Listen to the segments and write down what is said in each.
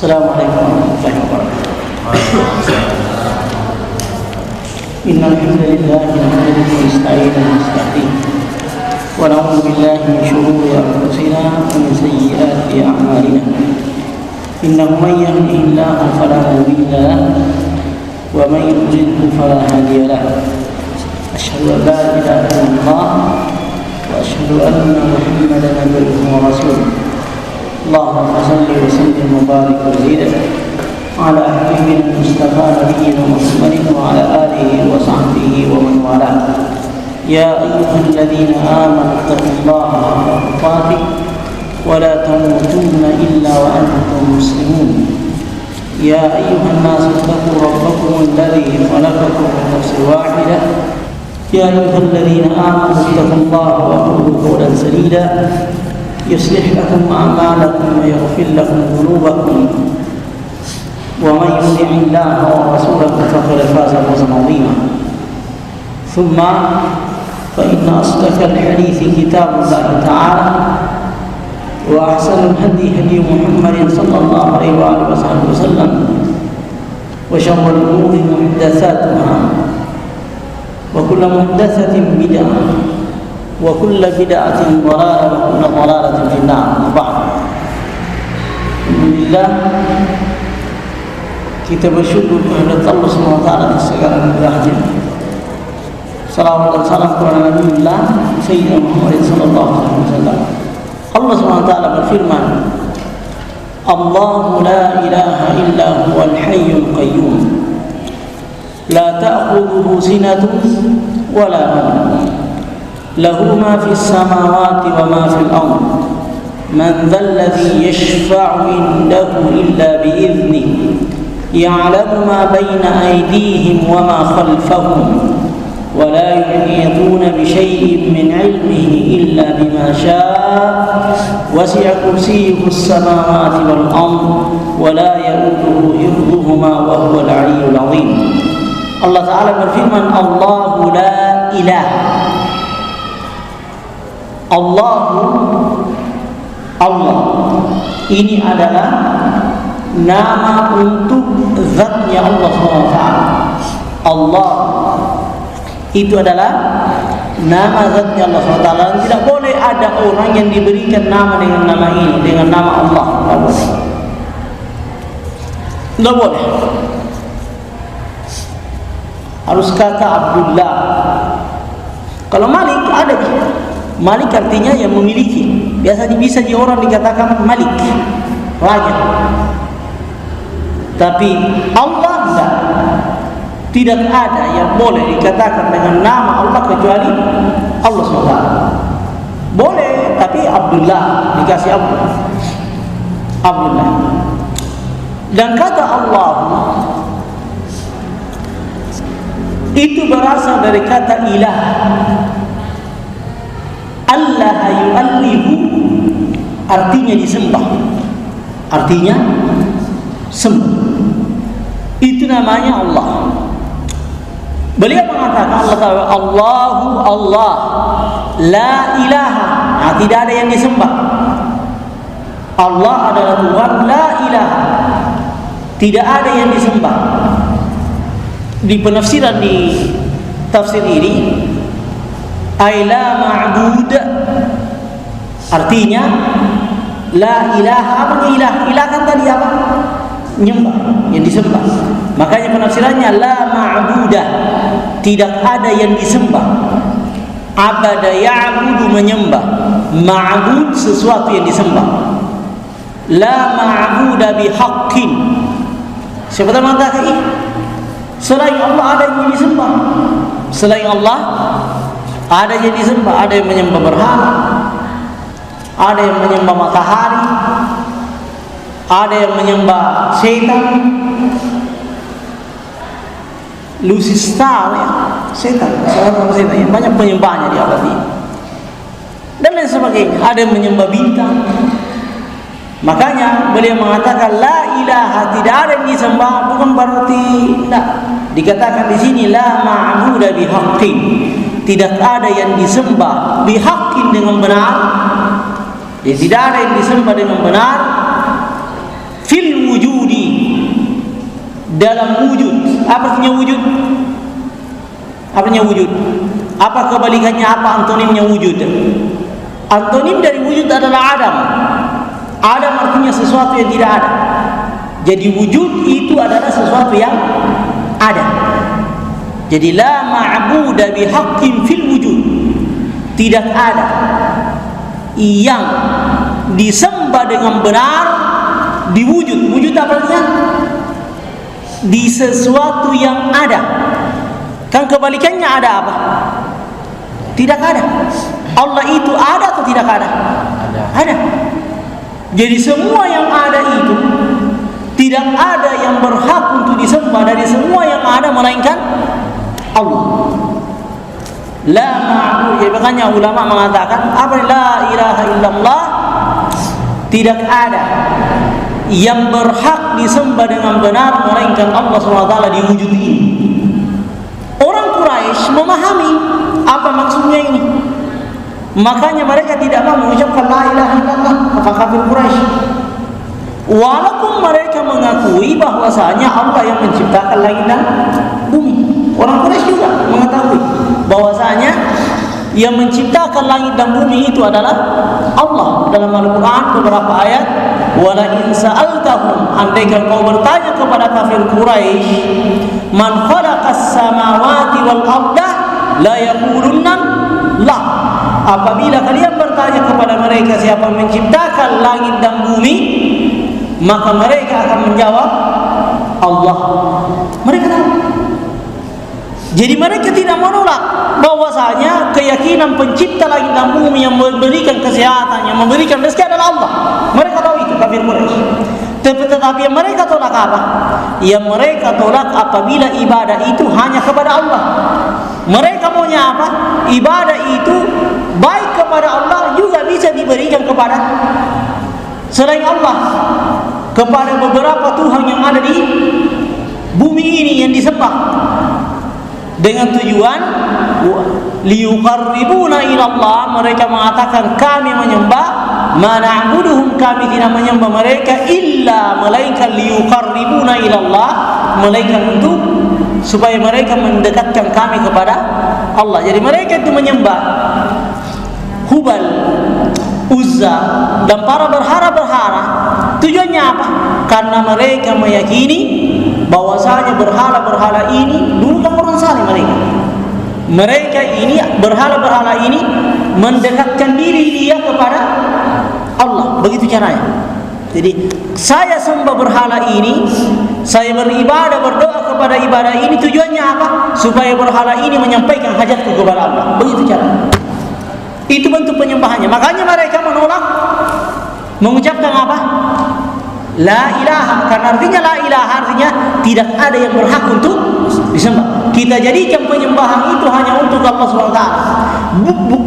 Assalamualaikum warahmatullahi wabarakatuh. Innal hamdalillah nahmaduhu wa nasta'inuhu wa nastaghfiruh wa na'udzu billahi min shururi anfusina wa min sayyiati a'malina. Innahu man yahdihillahu fala mudilla lahu wa man yudlilhu fala hadiya lahu. Asyhadu an la ilaha illallah wa asyhadu anna Muhammadan abduhu wa rasuluh. Allahumma salli wa sallim wa barik wa zid ala habibina Mustafa nabiyyina Muhammadin wa ala alihi wa sahbihi wa man wala. Ya ayyuhalladzina amanu taqullaha haqqa tuqatih wa la tamutunna illa wa antum muslimun. Ya ayyuhan nasu taqu rabbakum alladzi khalaqakum min nafsin wahidah. Ya ayyuhalladzina amanu taqullaha wa qulu qawlan sadida يصلح لكم أعمالكم ويغفر لكم ذنوبكم ومن يطع الله ورسوله فقد فاز فوزا عظيما. ثم فإن أصدق الحديث كتاب الله تعالى وأحسن الهدي هدي محمد صلى الله عليه وآله وسلم وشر الأمور محدثاتها وكل محدثة بدعة وكل بدعة ضلالة وكل ضلالة في النار. وبعد. Alhamdulillah, kita bersyukur kepada Allah Subhanahu wa taala atas segala anugerahnya. Salawat dan salam kepada Nabiullah Sayyidina Muhammad sallallahu alaihi wasallam. Allah Subhanahu wa taala berfirman, Allahu la ilaha illa huwal hayyul qayyum la ta'khudhuhu sinatun wa la nawm له ما في السماوات وما في الأرض من ذا الذي يشفع عنده إلا بإذنه يعلم ما بين أيديهم وما خلفهم ولا يحيطون بشيء من علمه إلا بما شاء وسع كرسيه السماوات والأرض ولا يؤوده حفظهما وهو العلي العظيم. Allah Ta'ala berfirman, Allahu la ilaha. Allah ini adalah nama untuk zatnya Allah SWT. Allah itu adalah nama zatnya Allah SWT. Dan tidak boleh ada orang yang diberikan nama dengan nama ini, dengan nama Allah. Tidak boleh. Tidak boleh. Harus kata Abdullah. Kalau Malik ada. Malik artinya yang memiliki. Biasanya bisa di orang dikatakan Malik, raja. Tapi Allah tidak ada yang boleh dikatakan dengan nama Allah kecuali Allah SWT. Boleh, tapi Abdullah dikasih Abdullah. Dan kata Allah itu berasal dari kata ilah. Allah yu'allihu artinya disembah, artinya sembah. Itu namanya Allah. Beliau mengatakan Allahu Allah la ilaha, tidak ada yang disembah. Allah adalah Tuhan, la ilaha, tidak ada yang disembah. Di penafsiran di tafsir ini la ma'bud artinya la ilaha. Apa ilah? Ilah kan tadi apa? Menyembah, yang disembah. Makanya penafsirannya la ma'budah, tidak ada yang disembah. Abada ya'budu, menyembah. Ma'bud sesuatu yang disembah. La ma'buda bihaqqin. Siapa tahu mengatakan ini? Selain Allah ada yang disembah. Selain Allah ada yang disembah, ada yang menyembah berhala, ada yang menyembah matahari, ada yang menyembah setan, Lucifer, ya, setan, yang banyak penyembahnya di abad ini, dan lain sebagainya. Ada yang menyembah bintang. Makanya beliau mengatakan la ilaha, tidak ada yang disembah, bukan berarti tidak. Dikatakan di sini la ma'budu bihaqqin, tidak ada yang disembah bihaqqin dengan benar. Tidak ada yang disembah dengan benar fil wujud dalam wujud. Apa artinya wujud? Apa artinya wujud? Apa kebalikannya, apa antonimnya wujud? Antonim dari wujud adalah adam. Adam artinya sesuatu yang tidak ada. Jadi wujud itu adalah sesuatu yang ada. Jadi la ma'buda bihaqqin fil wujud. Tidak ada yang disembah dengan benar di wujud. Wujud apa artinya? Di sesuatu yang ada. Kan kebalikannya ada apa? Tidak ada. Allah itu ada atau tidak ada? Ada. Jadi semua yang ada itu tidak ada yang berhak untuk disembah dari semua yang ada melainkan Allah. La ma'bud. Ya, makanya ulama mengatakan apa la ilaha illallah, tidak ada yang berhak disembah dengan benar melainkan Allah SWT di wujud ini. Orang Quraisy memahami apa maksudnya ini. Makanya mereka tidak mau mengucapkan la ilaha illallah, kata kafir Quraisy. Walaupun mereka mengakui bahwasanya Allah yang menciptakan langit dan bumi. Orang Quraisy juga mengetahui bahwasanya yang menciptakan langit dan bumi itu adalah Allah. Dalam Al-Quran beberapa ayat, wala in sa'altahum, andaikan kau bertanya kepada kafir Quraisy, man khalaqas samawati wal arda la yaqulunna la. Apabila kalian bertanya kepada mereka siapa yang menciptakan langit dan bumi, maka mereka akan menjawab Allah. Mereka tahu. Jadi mereka tidak menolak bahwasanya keyakinan pencipta langit dan bumi yang memberikan kesehatan, yang memberikan rezeki adalah Allah. Mereka tahu itu kafir Quraisy. Tetapi yang mereka tolak apa? Yang mereka tolak apabila ibadah itu hanya kepada Allah. Mereka maunya apa? Ibadah itu baik kepada Allah juga bisa diberikan kepada selain Allah, kepada beberapa Tuhan yang ada di bumi ini yang disembah, dengan tujuan liyuqarribuna ila Allah. Mereka mengatakan kami menyembah, ma na'buduhum, kami tidak menyembah mereka illa melainkan liyuqarribuna ila Allah, melainkan untuk supaya mereka mendekatkan kami kepada Allah. Jadi mereka itu menyembah Hubal, Uzza dan para berhala-berhala. Tujuannya apa? Karena mereka meyakini bahwasanya berhala-berhala ini dulu kan orang saleh mereka ini berhala-berhala ini mendekatkan diri dia kepada Allah. Begitu caranya. Jadi saya sembah berhala ini, saya beribadah, berdoa kepada ibadah ini, tujuannya apa? Supaya berhala ini menyampaikan hajatku kepada Allah. Begitu caranya. Itu bentuk penyembahannya. Makanya mereka menolak mengucapkan apa? La ilaha. Karena artinya la ilaha artinya tidak ada yang berhak untuk disembah. Kita jadikan penyembahan itu hanya untuk Allah SWT.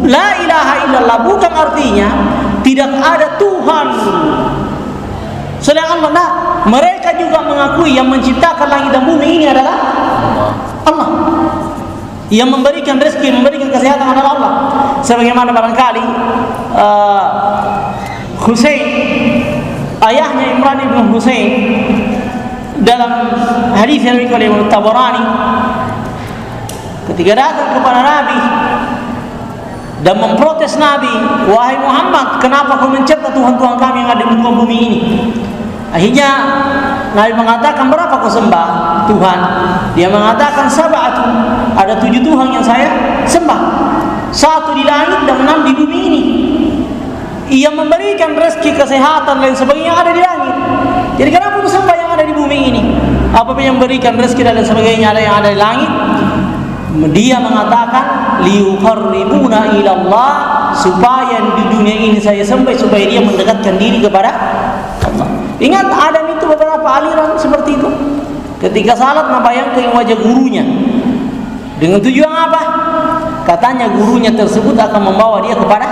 La ilaha illallah bukan artinya tidak ada Tuhan selain Allah. Nah, mereka juga mengakui yang menciptakan langit dan bumi ini adalah Allah. Yang memberikan rezeki, memberikan kesehatan adalah Allah. Sebagaimana barangkali Husain, ayahnya Imran ibn Husain, dalam hadis yang diriwayatkan oleh Imam Tabarani, ketika datang kepada Nabi dan memprotes Nabi, wahai Muhammad, kenapa kau mencipta Tuhan-Tuhan kami yang ada di muka bumi ini? Akhirnya Nabi mengatakan, berapa kau sembah Tuhan? Dia mengatakan, sab'atu, ada 7 Tuhan yang saya sembah, 1 di langit dan 6 di bumi ini. Ia memberikan rezeki, kesehatan dan sebagainya yang ada di langit. Jadi kenapa kau sembah yang ada di bumi ini? Apa yang memberikan rezeki dan sebagainya yang ada di langit? Dia mengatakan liyuqarribuna ila Allah, supaya di dunia ini saya sembah, supaya dia mendekatkan diri kepada Allah. Ingat Adam itu beberapa aliran seperti itu. Ketika salat membayangkan wajah gurunya dengan tujuan apa? Katanya gurunya tersebut akan membawa dia kepada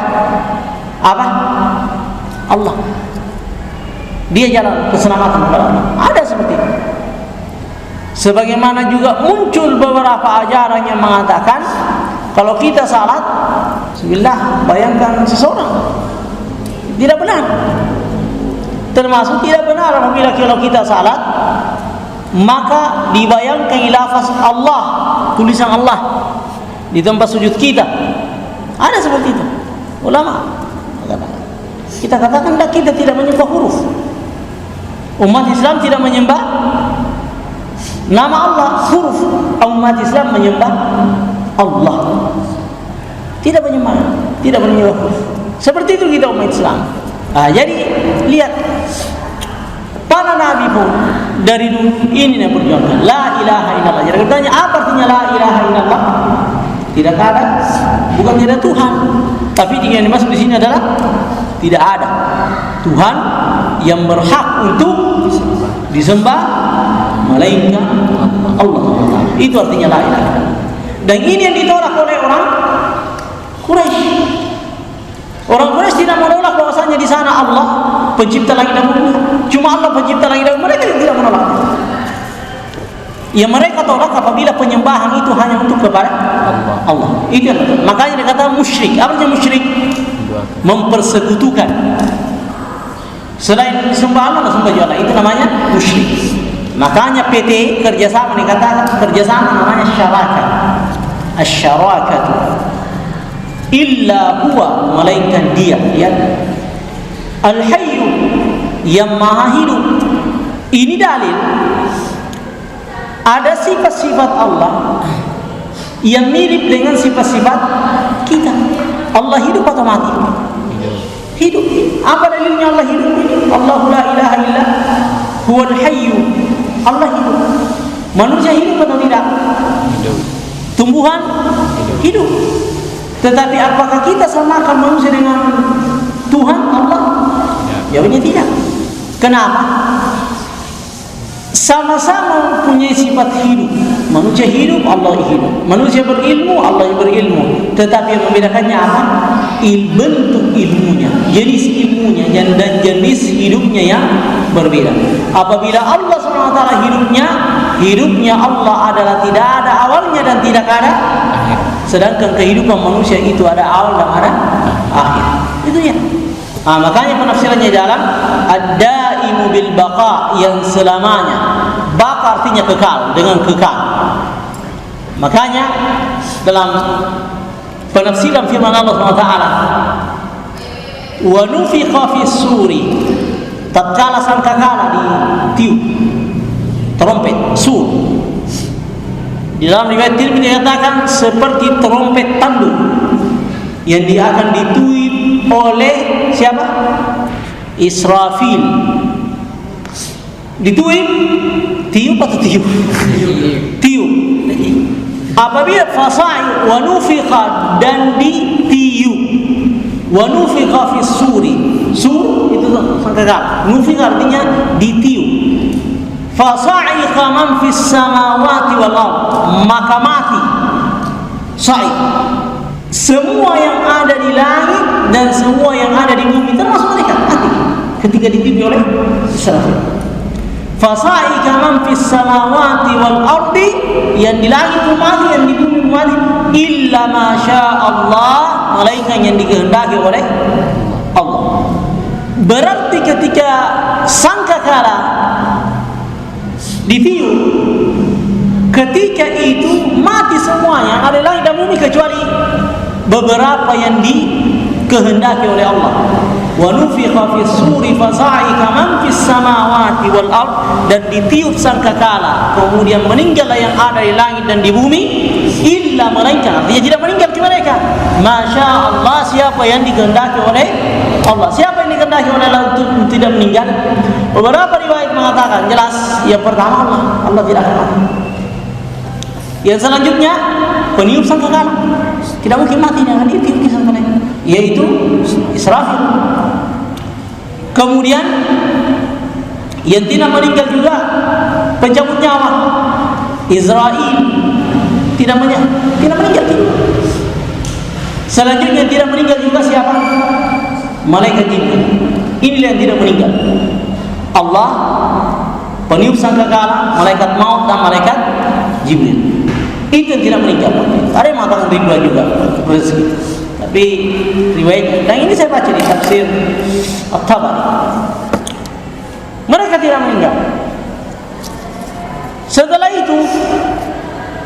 apa? Allah. Dia jalan keselamatan kepada Allah. Ada seperti itu. Sebagaimana juga muncul beberapa ajaran yang mengatakan kalau kita salat, bismillah, bayangkan seseorang. Tidak benar. Termasuk tidak benar apabila kalau kita salat maka dibayangkan lafaz Allah, tulisan Allah di tempat sujud kita. Ada seperti itu ulama. Kita katakan kita tidak menyembah huruf. Umat Islam tidak menyembah nama Allah huruf. Umat Islam menyembah Allah, tidak menyembah huruf. Seperti itu kita umat Islam. Jadi lihat, para nabi pun dari dulu ini yang berjuangkan la ilaha illallah. Jadi bertanya, apa artinya la ilaha illallah? Tidak ada, bukan tidak Tuhan, tapi yang dimaksud di sini adalah tidak ada Tuhan yang berhak untuk disembah melainkan Allah. Itu artinya la ilaha illallah. Dan ini yang ditolak oleh orang Quraisy. Orang Quraisy tidak menolak bahwasanya di sana Allah pencipta langit dan bumi. Cuma Allah pencipta langit dan bumi, mereka tidak menolak. Yang mereka tolak apabila penyembahan itu hanya untuk kepada Allah. Itu yang betul. Makanya dikatakan musyrik. Apa artinya musyrik? Mempersekutukan. Selain disembah Allah, sembah juga Allah. Itu namanya musyrik. Makanya PT kerjasama dikatakan kerjasama namanya syarakat. Asy-syarakatu illa huwa, melainkan dia, ya, al-hayyu, yang maha hidup. Ini dalil ada sifat-sifat Allah yang mirip dengan sifat-sifat kita. Allah hidup atau mati? Hidup. Apa dalilnya Allah hidup ini? Allahu la ilaha illa huwal hayyu. Allah hidup. Manusia hidup atau tidak? Hidup. Tumbuhan hidup. Tetapi apakah kita samakan manusia dengan Tuhan Allah? Jawabnya tidak. Kenapa? Sama-sama mempunyai sifat hidup. Manusia hidup, Allah hidup. Manusia berilmu, Allah berilmu. Tetapi yang membedakannya apa? Bentuk ilmunya, jenis ilmunya, dan jenis hidupnya yang berbeda. Apabila Allah SWT hidupnya Allah adalah tidak ada awalnya dan tidak ada akhir. Sedangkan kehidupan manusia itu ada awal dan ada akhir. Itu ya. Makanya penafsirannya dalam ad-daimu bil baqa, yang selamanya. Baqa artinya kekal, dengan kekal. Makanya dalam penafsiran firman Allah SWT, wa nufiqa fis suri, tatkala sangkakala ditiup trompet sur. Di dalam riwayat Tirmidzi dikatakan seperti trompet tanduk yang dia akan ditiup oleh siapa? Israfil. Ditiup, tiup atau tiup? Tiup. Apabila fasai wa nufiqa, dan ditiup, wa nufiqa fis suri. Sur itu sangkakala. Nufiqa artinya ditiup. Fasa'iqa man fis samawati wal ard, maka mati sa'i semua yang ada di langit dan semua yang ada di bumi, termasuk mereka mati ketika ditiup oleh Israfil. Fasa'iqa man fis samawati wal ardi, yang di langit mati, yang di bumi mati, illa ma syaa Allah, melainkan yang dikehendaki oleh Allah. Berarti ketika sangkakala ditiup, ketika itu mati semuanya, ada langit dan bumi kecuali beberapa yang dikehendaki oleh Allah. Wa nufiqa fis suri fasa'iqa man fis samawati wal ard, dan ditiup sangkakala, kemudian meninggallah yang ada di langit dan di bumi, illa, melainkan, artinya tidak meninggal mereka, masya Allah, siapa yang dikehendaki oleh Allah. Siapa yang dikehendaki oleh Allah untuk tidak meninggal? Beberapa riwayat mengatakan jelas, yang pertama Allah tidak akan mati. Yang selanjutnya peniup sangkakala tidak mungkin mati dengan ditiup sangkakala, yaitu Israfil. Kemudian yang tidak meninggal juga pencabut nyawa, Israel, tidak meninggal juga. Selanjutnya tidak meninggal juga siapa? Malaikat Jibril. Inilah yang tidak meninggal. Allah, peniup sangkakala, malaikat maut, dan malaikat Jibril. Itu yang tidak meninggal. Ada yang mengatakan ribuan juga rezeki. Tapi riwayat, dan ini saya baca di tafsir At-Tabari, mereka tidak meninggal. Setelah itu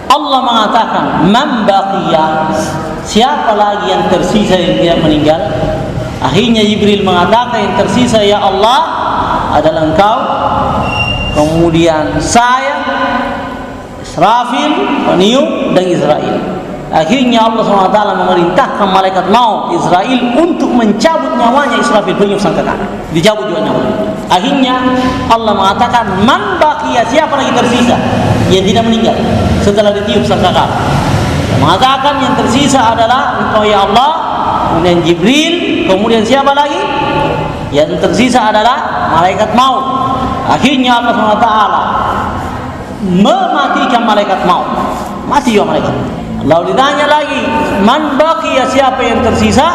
Allah mengatakan, man baqiya, siapa lagi yang tersisa yang tidak meninggal? Akhirnya Jibril mengatakan, yang tersisa ya Allah adalah engkau, kemudian saya, Israfil, peniup, dan Israel. Akhirnya Allah SWT memerintahkan malaikat maut Israel untuk mencabut nyawanya Israfil, peniup sangkakala. Dicabut juga nyawanya. Akhirnya Allah mengatakan, man baqiya, siapa lagi tersisa yang tidak meninggal setelah ditiup sangkakala? Mengatakan yang tersisa adalah engkau ya Allah, kemudian Jibril, kemudian siapa lagi? Yang tersisa adalah malaikat maut. Akhirnya Allah SWT mematikan malaikat maut. Mati juga malaikat. Lalu ditanya lagi, man baqiya, siapa yang tersisa?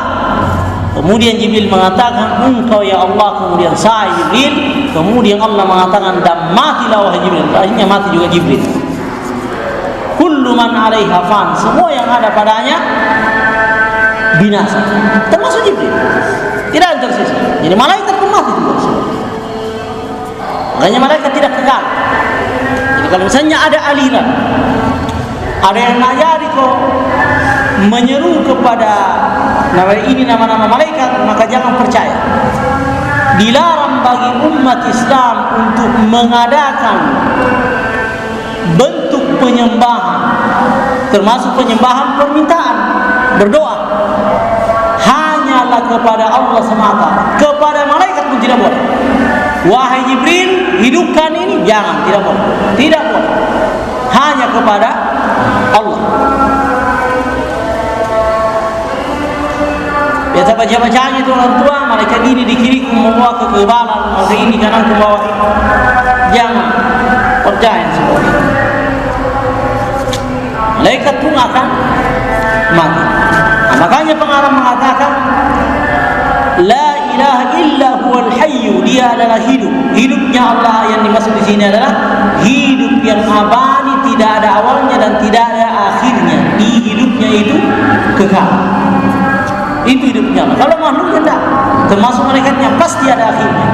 Kemudian Jibril mengatakan, engkau ya Allah, kemudian saya Jibril. Kemudian Allah mengatakan, dan matilah wahai Jibril. Akhirnya mati juga Jibril. Kullu man 'alaiha fan, semua yang ada padanya binasa, termasuk Jibril. Tidak ada tersisa. Jadi malaikat pun mati juga. Makanya malaikat tidak kekal. Jadi kalau misalnya ada aliran, ada yang ngajari kok menyeru kepada nama-nama malaikat, maka jangan percaya. Dilarang bagi umat Islam untuk mengadakan bentuk penyembahan, termasuk penyembahan permintaan, berdoa, hanyalah kepada Allah semata. Kepada malaikat pun tidak boleh. Wahai Jibril, hidupkan ini, jangan, tidak boleh. Tidak boleh. Hanya kepada Allah. Biasa baca-bacanya itu orang tua, malaikat ini di kiri membawa ke kebalan, malaikat ini kanan ke bawah. Jangan percaya seperti itu. Malaikat pun akan mati. Nah, makanya pengarang mengatakan, la ilaha illa huwal hayyu, dia adalah hidup. Hidupnya Allah yang dimaksud di sini adalah hidup yang abadi, tidak ada awalnya dan tidak ada akhirnya. Di hidupnya itu kekal. Itu hidupnya Allah. Kalau makhluknya tak, termasuk malaikatnya, pasti ada akhirnya.